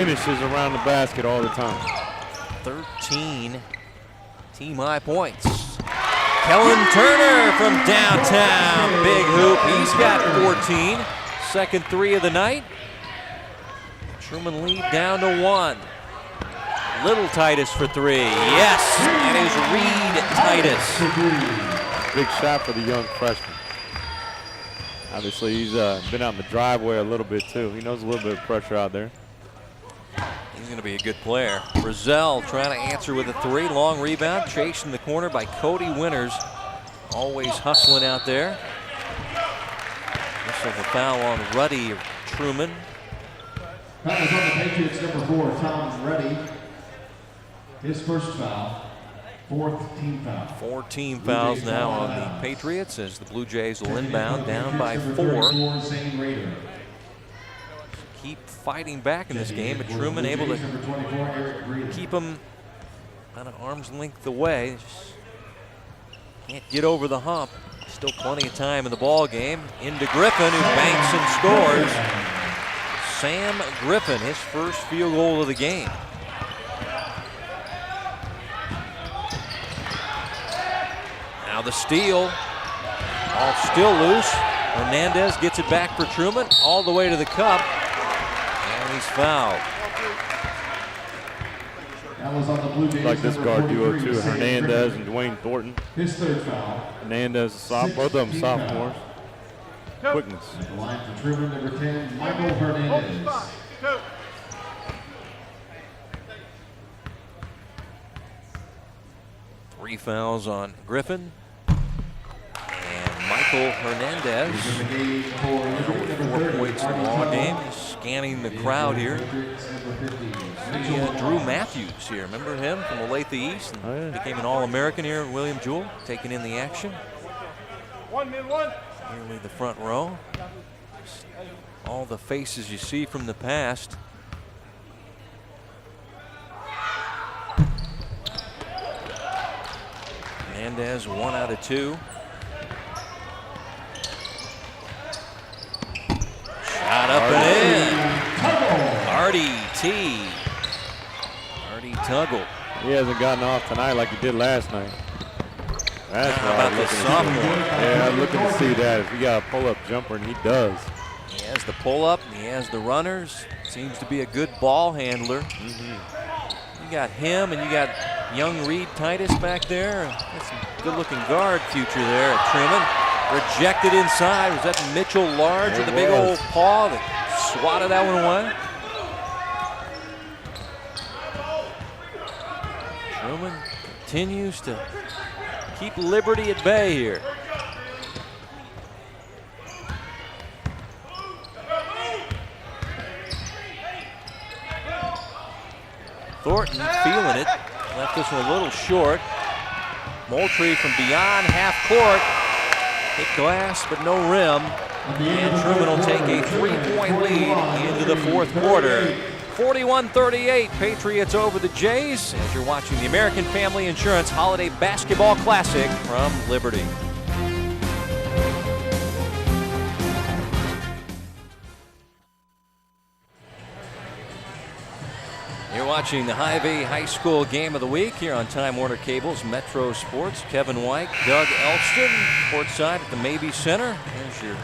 finishes around the basket all the time. 13 team high points. Kellan Turner from downtown, big hoop. He's got 14. Second three of the night. Truman lead down to 1. Little Titus for 3. Yes, that is Reed Titus. Big shot for the young freshman. Obviously, he's been out in the driveway a little bit too. He knows a little bit of pressure out there. He's going to be a good player. Brazell trying to answer with a 3. Long rebound, chased in the corner by Cody Winters. Always hustling out there. This is a foul on Ruddy Truman. That was on the Patriots, number 4, Tom Ruddy. His first foul. 4th team foul. 4 team fouls now on the Patriots as the Blue Jays will inbound down by 4. Keep fighting back in this game, but Truman able to keep them at an arm's length away. Just can't get over the hump. Still plenty of time in the ball game. Into Griffin, who banks and scores. Sam Griffin, his first field goal of the game. Now the steal, all still loose. Hernandez gets it back for Truman, all the way to the cup, and he's fouled. That was on the Blue Jays. Like this guard duo too, Hernandez and Dwayne Thornton. His third foul. Hernandez, both of them sophomores. Quickness. At the line for Truman, number 10, Michael Hernandez. 3 fouls on Griffin. And Michael Hernandez, 4 points in the ball game, scanning the crowd here. Drew Matthews here, remember him from Olathe East? And became an All-American here at William Jewell, taking in the action. Nearly the front row. All the faces you see from the past. Hernandez 1 out of 2. Shot up and in. Artie Tuggle. He hasn't gotten off tonight like he did last night. That's How about the sophomore? Yeah, I'm looking to see that. If he got a pull-up jumper, and he does. He has the pull-up, he has the runners. Seems to be a good ball handler. You got him, and you got young Reed Titus back there. That's some good-looking guard future there at Truman. Rejected inside. Was that Mitchell Large with the big old paw that swatted that one away? Truman continues to keep Liberty at bay here. Thornton feeling it. Left this one a little short. Moultrie from beyond half court. Hit glass, but no rim. And Truman will take a 3-point lead into the 4th quarter. 41-38, Patriots over the Jays as you're watching the American Family Insurance Holiday Basketball Classic from Liberty. You're watching the Hy-Vee High School Game of the Week here on Time Warner Cable's Metro Sports. Kevin White, Doug Elston, courtside at the Mabee Center. Here's your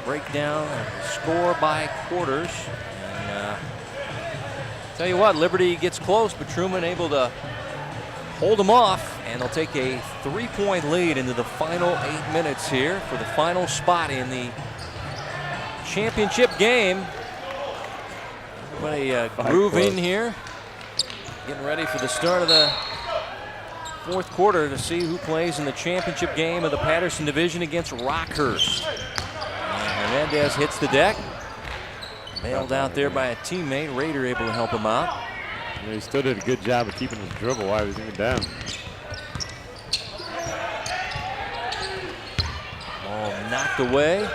breakdown of the score by quarters. And tell you what, Liberty gets close, but Truman able to hold them off, and they'll take a 3-point lead into the final 8 minutes here for the final spot in the championship game. Everybody groove in here, getting ready for the start of the 4th quarter to see who plays in the championship game of the Patterson Division against Rockhurst. And Hernandez hits the deck. Mailed out there by a teammate. Rader able to help him out. Yeah, he still did a good job of keeping his dribble while he was even down. Ball knocked away.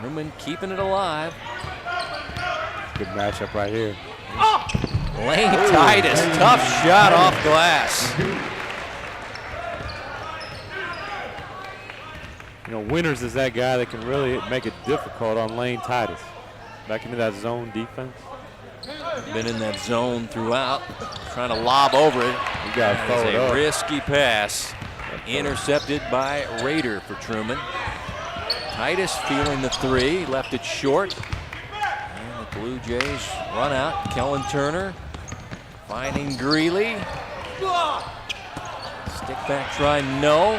Truman keeping it alive. Good matchup right here. Lane Titus, tough shot off glass. You know, Winters is that guy that can really make it difficult on Lane Titus. Back into that zone defense. Been in that zone throughout, trying to lob over it. You got to throw it up. A risky pass, intercepted by Rader for Truman. Titus feeling the three, left it short. And the Blue Jays run out. Kellan Turner finding Greeley. Stick back try, no.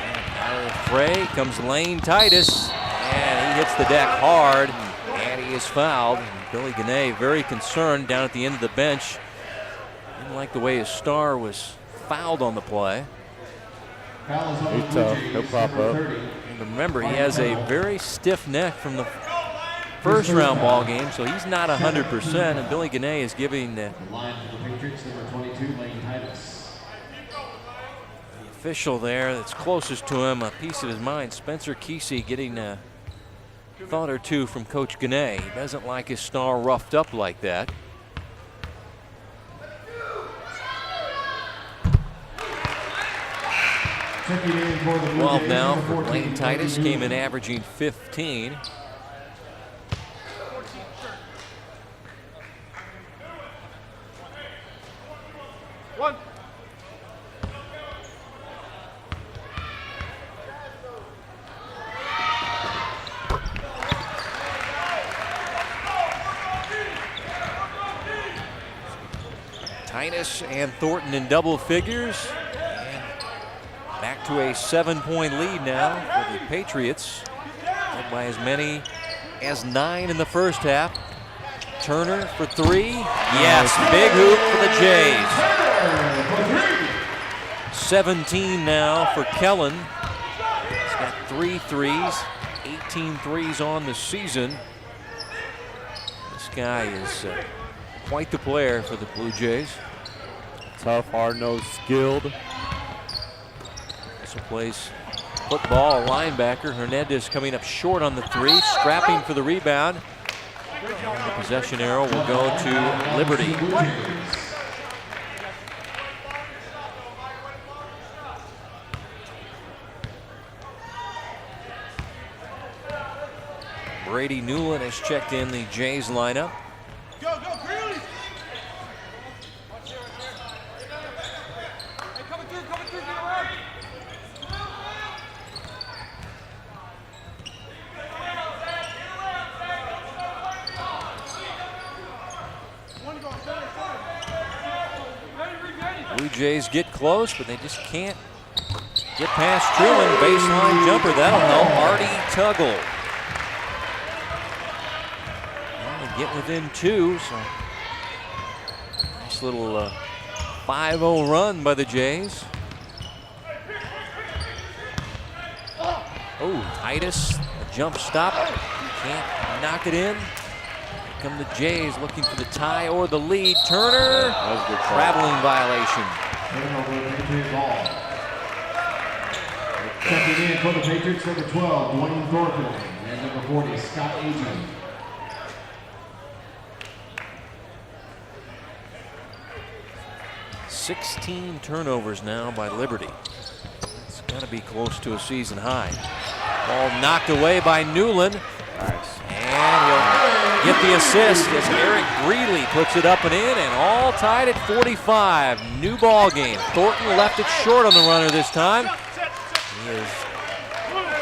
And out of the fray comes Lane Titus, and he hits the deck hard, and he is fouled. And Billy Gannett very concerned down at the end of the bench. Didn't like the way his star was fouled on the play. He's tough. He'll pop up. And remember, he has a very stiff neck from the first round ball game, so he's not 100%. And Billy Gannett is giving the official there that's closest to him a piece of his mind. Spencer Kesey getting a thought or two from Coach Gannett. He doesn't like his star roughed up like that. Well, now for Lane Titus, came in averaging 15. Titus and Thornton in double figures. And back to a 7-point lead now for the Patriots. Led by as many as 9 in the first half. Turner for three. Yes, big hoop for the Jays. 17 now for Kellan. He's got 3 threes, 18 threes on the season. This guy is quite the player for the Blue Jays. Tough, hard-nosed, skilled. Also plays football, linebacker. Hernandez coming up short on the three, scrapping for the rebound. And the possession arrow will go to Liberty. Brady Newland has checked in the Jays lineup. Go, Greeley! Hey, coming through, get around! Blue Jays get close, but they just can't get past Truman. Baseline jumper, that'll help. Artie Tuggle. Get within 2, so nice little 5-0 run by the Jays. Oh, Titus, a jump stop, can't knock it in. Here come the Jays looking for the tie or the lead. Turner, traveling violation. Checking in for the Patriots, number 12, Dwayne Thornton, and number 40, Scott Agee. 16 turnovers now by Liberty. It's got to be close to a season high. Ball knocked away by Newland. Nice. And he'll get the assist as Eric Greeley puts it up and in, and all tied at 45. New ball game. Thornton left it short on the runner this time. He is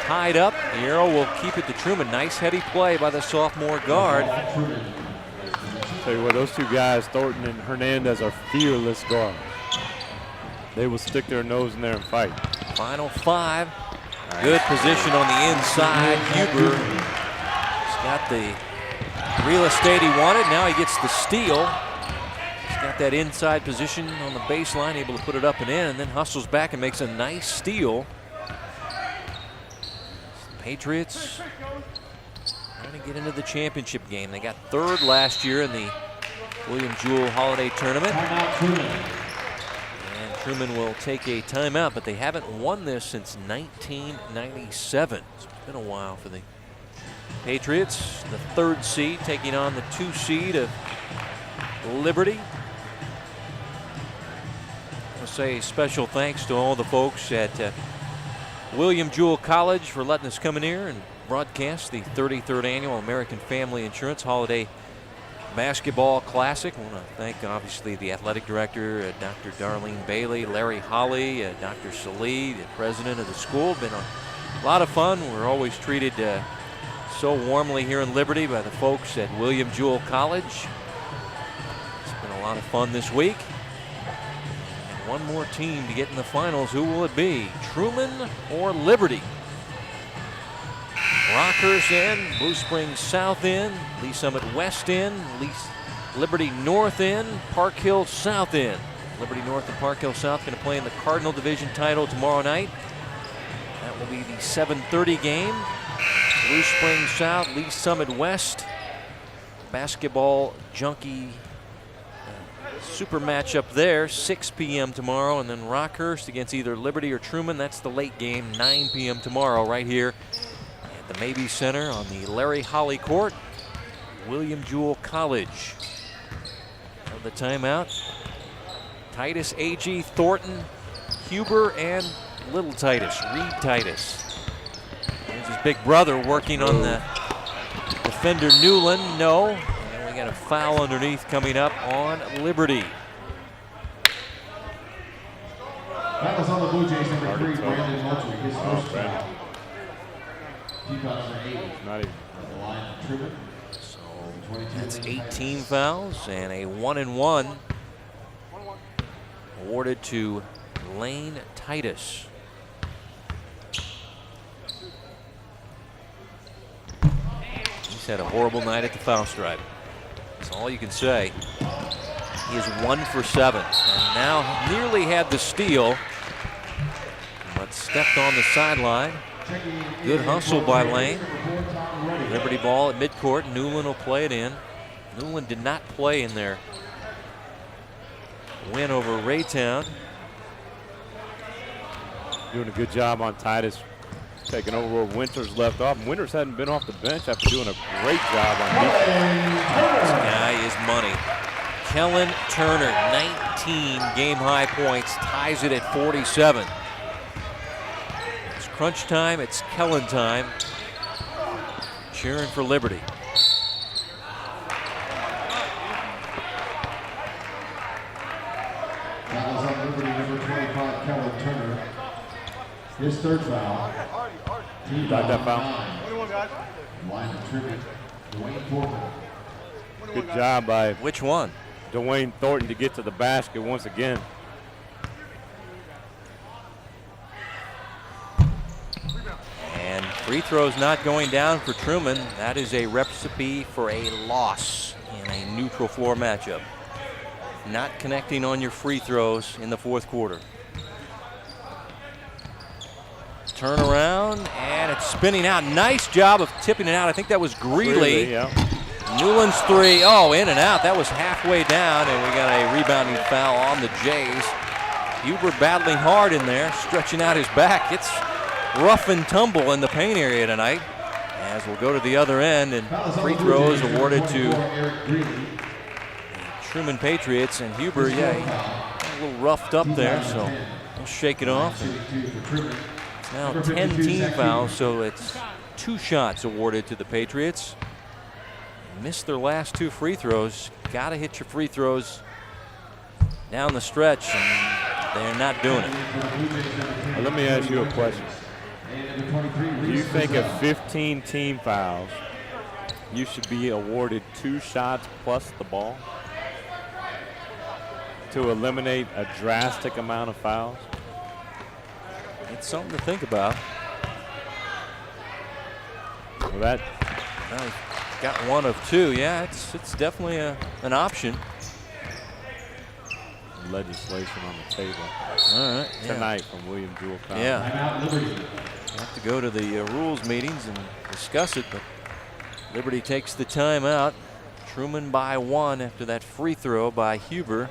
tied up. The arrow will keep it to Truman. Nice heady play by the sophomore guard. Tell you what, those two guys, Thornton and Hernandez, are fearless guards. They will stick their nose in there and fight. Final 5. Good position on the inside. Huber has got the real estate he wanted. Now he gets the steal. He's got that inside position on the baseline, able to put it up and in, and then hustles back and makes a nice steal. Patriots trying to get into the championship game. They got 3rd last year in the William Jewell Holiday Tournament. And Truman will take a timeout, but they haven't won this since 1997. So it's been a while for the Patriots. The 3rd seed taking on the 2 seed of Liberty. I want to say special thanks to all the folks at William Jewell College for letting us come in here and broadcast the 33rd Annual American Family Insurance Holiday Basketball Classic. I want to thank, obviously, the athletic director, Dr. Darlene Bailey, Larry Holly, Dr. Salih, the president of the school. Been a lot of fun. We're always treated so warmly here in Liberty by the folks at William Jewell College. It's been a lot of fun this week. And one more team to get in the finals. Who will it be? Truman or Liberty? Rockhurst in, Blue Springs South in, Lee Summit West in, Liberty North in, Park Hill South in. Liberty North and Park Hill South going to play in the Cardinal Division title tomorrow night. That will be the 7:30 game. Blue Springs South, Lee Summit West. Basketball junkie super matchup there, 6 p.m. tomorrow. And then Rockhurst against either Liberty or Truman. That's the late game, 9 p.m. tomorrow right here at the Mabee Center on the Larry Holly Court. William Jewell College. Of the timeout, Titus, A.G., Thornton, Huber, and Little Titus, Reed Titus. There's his big brother working on the defender Newland. No. And we got a foul underneath coming up on Liberty. That was on the Blue Jays, number 3, Brandon Moultrie, his first foul. Team foul number 8. Not even. On the line, Truman. So that's 18 fouls and a 1-and-1 awarded to Lane Titus. He's had a horrible night at the foul stripe. That's all you can say. He is 1 for 7 and now nearly had the steal, but stepped on the sideline. Good hustle by Lane. Liberty ball at midcourt. Newland will play it in. Newland did not play in their win over Raytown. Doing a good job on Titus, taking over where Winters left off. Winters hadn't been off the bench after doing a great job on defense. This guy is money. Kellan Turner, 19 game-high points, ties it at 47. It's crunch time, it's Kellan time. Cheering for Liberty. That was on Liberty, number 25, Kellan Turner. His third foul. Team Got that foul? 9. 21 guys. Line of tribute, Dwayne Foreman. Good job by Which one? Dwayne Thornton to get to the basket once again. And free throws not going down for Truman. That is a recipe for a loss in a neutral floor matchup. Not connecting on your free throws in the fourth quarter. Turn around, and it's spinning out. Nice job of tipping it out. I think that was Greeley. Yeah. Newland's three. Oh, in and out. That was halfway down, and we got a rebounding foul on the Jays. Huber battling hard in there, stretching out his back. It's rough and tumble in the paint area tonight. As we'll go to the other end, and free throws awarded to Truman Patriots. And Huber, yeah, he got a little roughed up there, so we'll shake it off. It's now 10 team fouls, so it's 2 shots awarded to the Patriots. Missed their last 2 free throws. Got to hit your free throws down the stretch, and they're not doing it. Now, let me ask you a question. Do you think at 15 team fouls, you should be awarded 2 shots plus the ball to eliminate a drastic amount of fouls? It's something to think about. Well, that Got 1 of 2. Yeah, it's definitely an option. legislation on the table All right, tonight from William Jewell College. Yeah, we'll have to go to the rules meetings and discuss it, but Liberty takes the timeout. Truman by 1 after that free throw by Huber.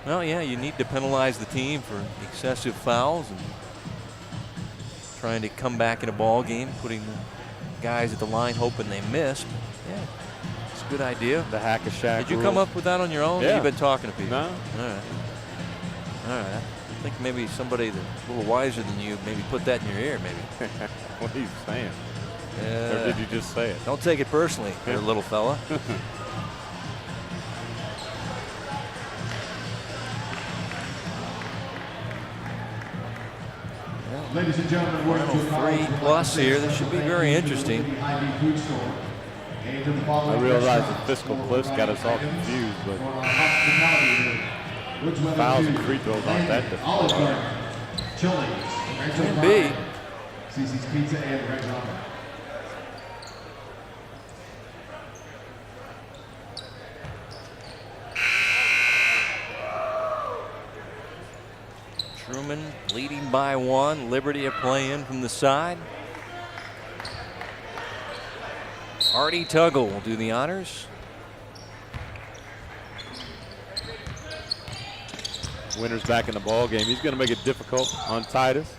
Well, yeah, you need to penalize the team for excessive fouls and trying to come back in a ball game, putting guys at the line hoping they miss. But yeah, it's a good idea. The hack-a-shack Did you rule. come up with that on your own? Yeah. You've been talking to people. No. All right. All right. think maybe somebody that's a little wiser than you maybe put that in your ear, maybe. What are you saying? Or did you just say it? Don't take it personally, there, little fella. Ladies and gentlemen, we're Final 3+ here. This should be very interesting. I realize the fiscal cliffs got us all confused, but fouls and free throws aren't that difficult. Can be. CC's Pizza and Red Robin. Truman leading by 1. Liberty a play in from the side. Artie Tuggle will do the honors. Winner's back in the ball game. He's going to make it difficult on Titus.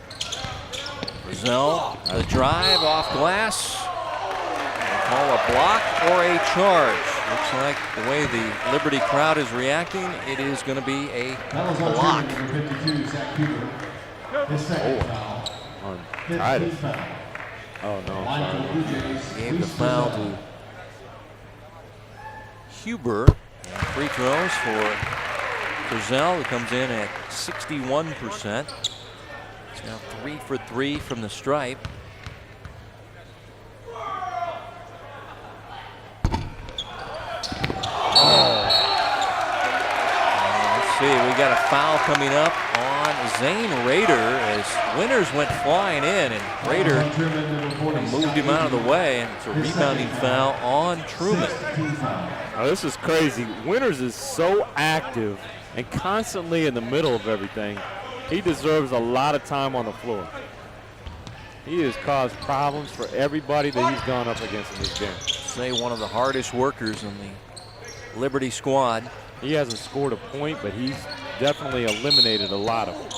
Brazil, the drive off glass. They call a block or a charge. Looks like the way the Liberty crowd is reacting, it is going to be a block. On Titus. Oh, no. Gave the foul to Huber. And free throws for Brazil, who comes in at 61%. He's now 3 for 3 from the stripe. Let's see, we got a foul coming up on Zane Rader as Winters went flying in, and Rader moved him out of the way, and it's a rebounding foul on Truman. Oh, this is crazy. Winters is so active and constantly in the middle of everything. He deserves a lot of time on the floor. He has caused problems for everybody that he's gone up against in this game. Say one of the hardest workers in the Liberty squad. He hasn't scored a point, but he's definitely eliminated a lot of them.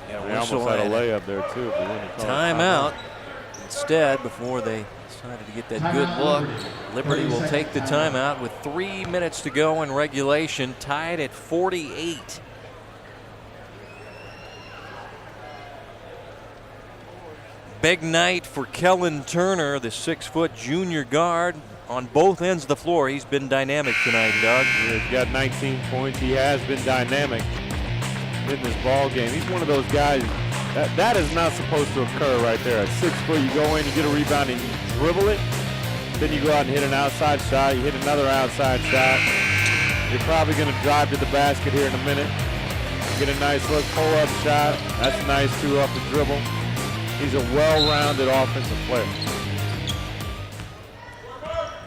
They almost had a layup there too. Timeout instead before they decided to get that good look. Liberty will take the timeout with 3 minutes to go in regulation, tied at 48. Big night for Kellan Turner, the 6-foot junior guard. On both ends of the floor, he's been dynamic tonight, Doug. Yeah, he's got 19 points. He has been dynamic in this ball game. He's one of those guys that is not supposed to occur right there. At 6 foot, you go in, you get a rebound, and you dribble it. Then you go out and hit an outside shot. You hit another outside shot. You're probably going to drive to the basket here in a minute. Get a nice look, pull-up shot. That's nice too off the dribble. He's a well-rounded offensive player.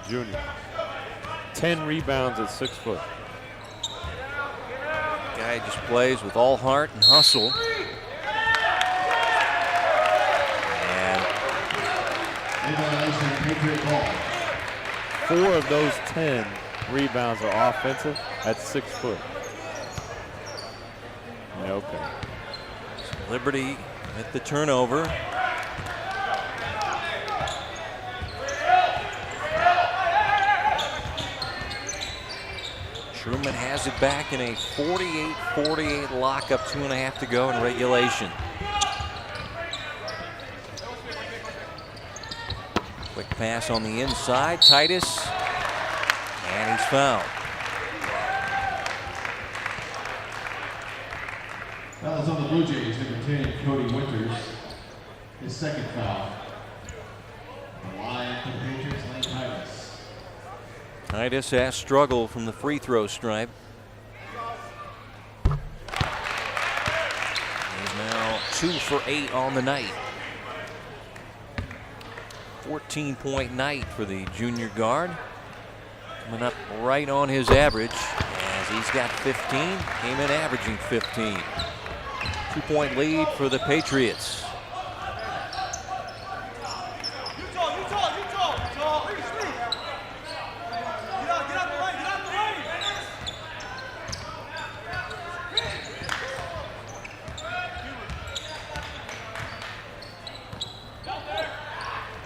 Junior. 10 rebounds at 6 foot. Guy just plays with all heart and hustle. And 4 of those 10 rebounds are offensive at 6 foot. Okay. Liberty at the turnover. Truman has it back in a 48-48 lockup, 2.5 to go in regulation. Quick pass on the inside, Titus, and he's fouled. Fouls on the Blue Jays, number 10, Cody Winters. His second foul. The line for the Patriots, Lane Titus. Titus has struggled from the free throw stripe. He's now 2 for 8 on the night. 14-point night for the junior guard. Coming up right on his average as he's got 15. Came in averaging 15. 2-point lead for the Patriots.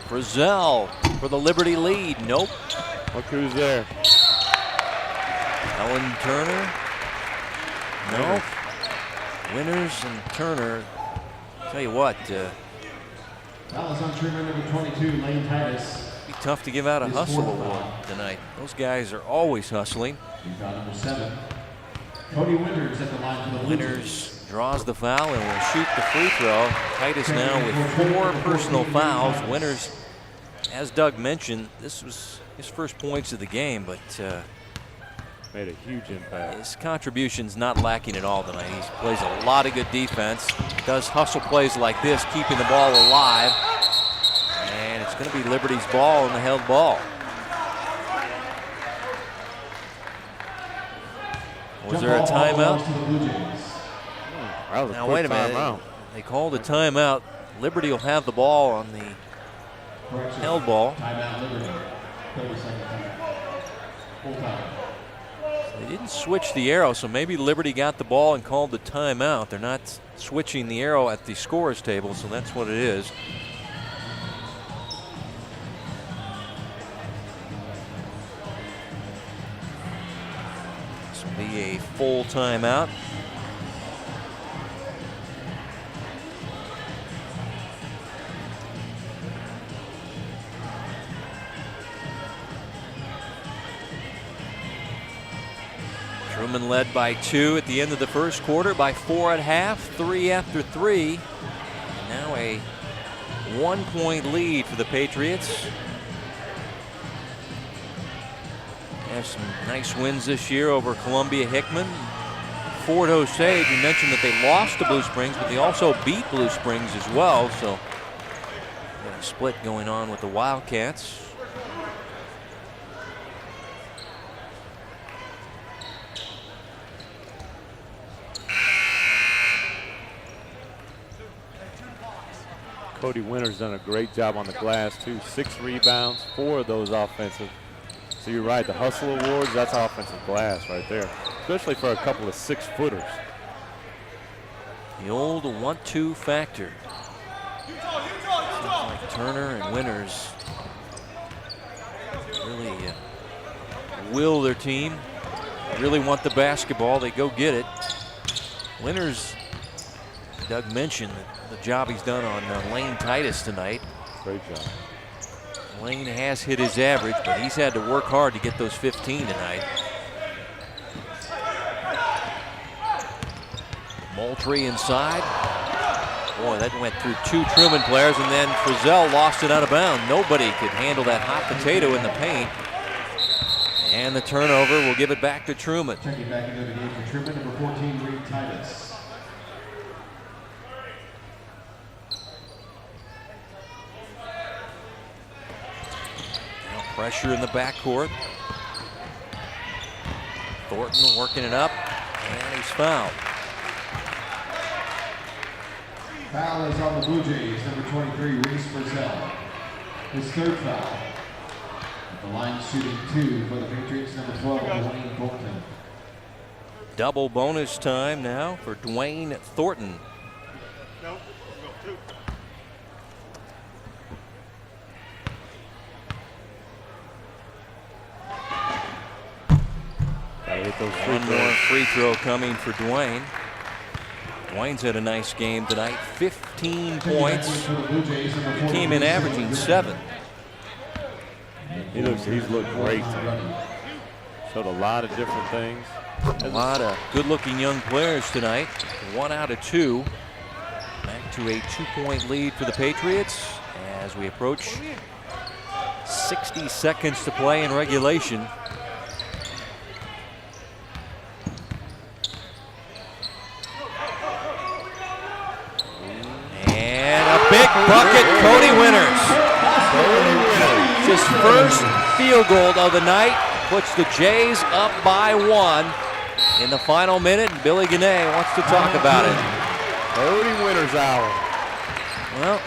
Brazil for the Liberty lead. Nope. Look who's there. Kellan Turner. No. Winters and Turner. Tell you what, Foul is on Truman, number 22, Lane Titus. be tough to give out a His hustle fourth award foul. tonight. Those guys are always hustling. Team foul number 7. Cody Winters at the line for the Blue Jays. Winters draws the foul and will shoot the free throw. Titus now with 4 personal fouls. Winters, as Doug mentioned, this was his first points of the game, but Made a huge impact. his contribution's not lacking at all tonight. He plays a lot of good defense, does hustle plays like this, keeping the ball alive. And it's going to be Liberty's ball and the held ball. Was there a timeout? That was a Now quick wait a minute. timeout. They called a timeout. Liberty will have the ball on the Correction. held ball. Timeout Liberty. 30-second timeout. Full time. They didn't switch the arrow, so maybe Liberty got the ball and called the timeout. They're not switching the arrow at the scorer's table, so that's what it is. This will be a full timeout. Truman led by 2 at the end of the first quarter, by 4 at half, 3 after 3. And now a 1-point lead for the Patriots. They have some nice wins this year over Columbia Hickman. Fort Osage, you mentioned that they lost to Blue Springs, but they also beat Blue Springs as well. So got a split going on with the Wildcats. Cody Winters done a great job on the glass too. 6 rebounds, 4 of those offensive. So you're right, the hustle awards, that's offensive glass right there. Especially for a couple of 6-footers. The old 1-2 factor. Seems like Turner and Winters really will their team. They really want the basketball, they go get it. Winters, Doug mentioned the job he's done on Lane Titus tonight. Great job. Lane has hit his average, but he's had to work hard to get those 15 tonight. Moultrie inside. Boy, that went through 2 Truman players, and then Frizzell lost it out of bounds. Nobody could handle that hot potato in the paint. And the turnover will give it back to Truman. Checking back into the game for Truman, number 14, Reed Titus. Now pressure in the backcourt. Thornton working it up, and he's fouled. Foul is on the Blue Jays, number 23, Reese Frizzell. His 3rd foul. At the line shooting 2 for the Patriots, number 12, Dwayne Bolton. Double bonus time now for Dwayne Thornton. Gotta hit those free One throws. more free throw coming for Dwayne. Dwayne's had a nice game tonight. 15 points. He came in averaging 7. He's looked great tonight. Showed a lot of different things. A lot of good-looking young players tonight. 1 out of 2. Back to a 2-point lead for the Patriots as we approach 60 seconds to play in regulation. And a big bucket, Cody Winters. His first field goal of the night puts the Jays up by 1 in the final minute. And Billy Gannett wants to talk about it. Cody Winters hour. Well,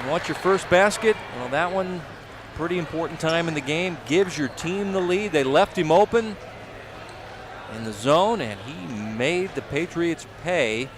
you want your first basket? Well, that one, pretty important time in the game. Gives your team the lead. They left him open in the zone, and he made the Patriots pay